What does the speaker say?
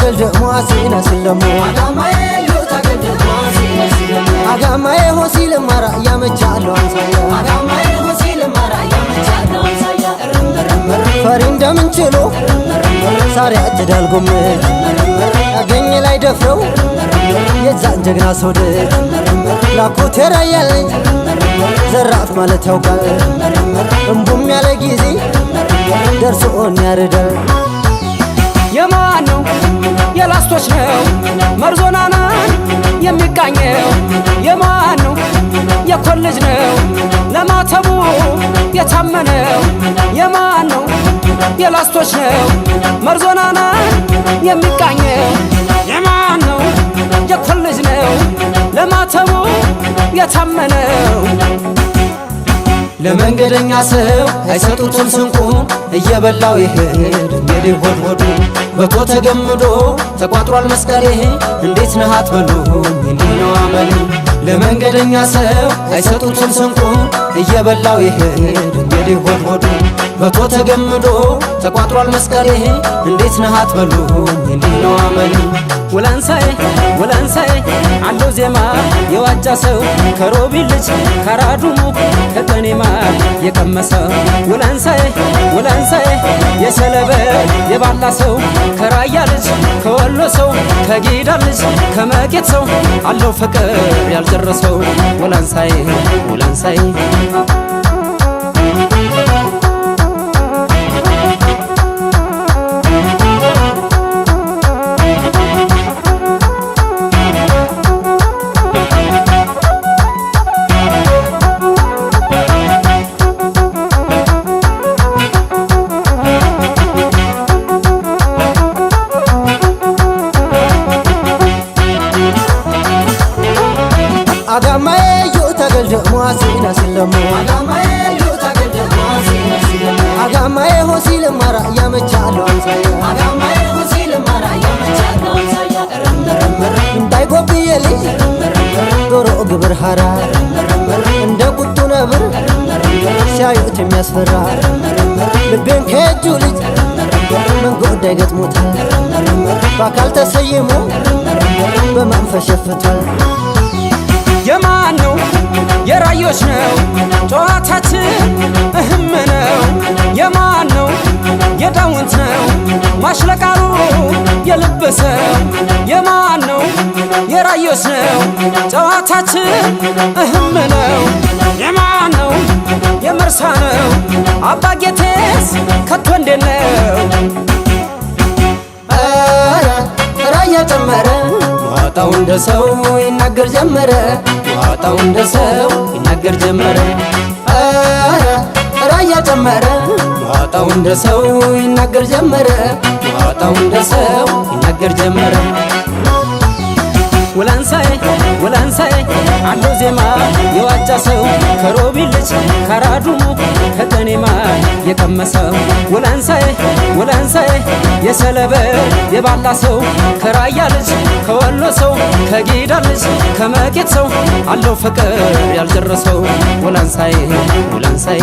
تقلد مواسينا سلمو አጋማዬ ሆሲል ማራ ያመቻለው አንሳያ ፈሪ እንደምንችሎ ሳሪ አጭዳል ጎም ያገኘ ላይ ደፍረው የዛን ጀግና ሰው ላኮት የራያለኝ ዘራፍ ማለት ያውቃል እምቡም ያለ ጊዜ ደርሶን ያርዳል የማን ነው የላስቶች ነው መርዞናና የሚቃኘው የማን ነው የኮልጅ ነው ለማተቡ የታመነው የማን ነው የላስቶች ነው መርዞናና የሚቃኘው የማን ነው የኮልጅ ነው ለማተቡ የታመነው ለመንገደኛ ሰው አይሰጡትም ስንቁ እየበላው ይሄድ እንግዲህ ሆድ ሆዱ በቶ ተገምዶ ተቋጥሯል መስቀሌ እንዴት ነህ አትበሉኝ እንዲህ ነው አመሌ ለመንገደኛ ሰው አይሰጡትም ስንቁ እየበላው ይሄድ እንግዲህ ሆድ ሆዱ በቶ ተገምዶ ተቋጥሯል መስቀሌ እንዴት ነህ አትበሉኝ እንዲህ ነው አመሌ ወላንሳዬ አለው ዜማ የዋጃ ሰው ከሮቢል ልጅ ከራዱሙ ከጠኔማ የቀመሰው ወላንሳዬ የሰለበ የባላ ሰው ከራያ ልጅ ከወሎ ሰው ከጊዳ ልጅ ከመቄት ሰው አለው ፍቅር ያልጨረሰው ወላንሳዬ አጋማዬ ዮታገልደ ሙአሲና ስለሙ አጋማዬ ሆሲል ማራ ያመቻለው አንሳያ እንዳይጎብየልኝ ዶሮ ግብር ሐራ እንደ ቁጡ ነብር ሲያዩት የሚያስፈራ ልቤን ከእጁ ልጅ መንገድ አይገጥሞታል በአካል ተሰይሞ በመንፈስ ሸፍቷል የማን ነው የራዮች ነው ጨዋታችን እህም ነው የማን ነው የዳውንት ነው ማሽለቃሉ የልብሰው የማን ነው የራዮች ነው ጨዋታችን እህም ነው የማን ነው የመርሳ ነው አባጌቴስ ከቶ እንዴት ነው ራያ ጨመረ ዋጣው እንደ ሰው ይናገር ጀመረ ዋጣው እንደ ሰው ይናገር ጀመረ ራያ ጨመረ ዋጣው እንደ ሰው ይናገር ጀመረ ዋጣው እንደ ሰው ይናገር ጀመረ ወላንሳዬ አለው ዜማ የዋጃ ሰው ከሮቢል ልጅ ከራዱሙ ከጠኔማ የቀመሰው ወላንሳዬ የሰለበ የባላ ሰው ከራያ ልጅ ከወሎ ሰው ከጊዳ ልጅ ከመቄት ሰው አለው ፍቅር ያልጨረሰው ወላንሳዬ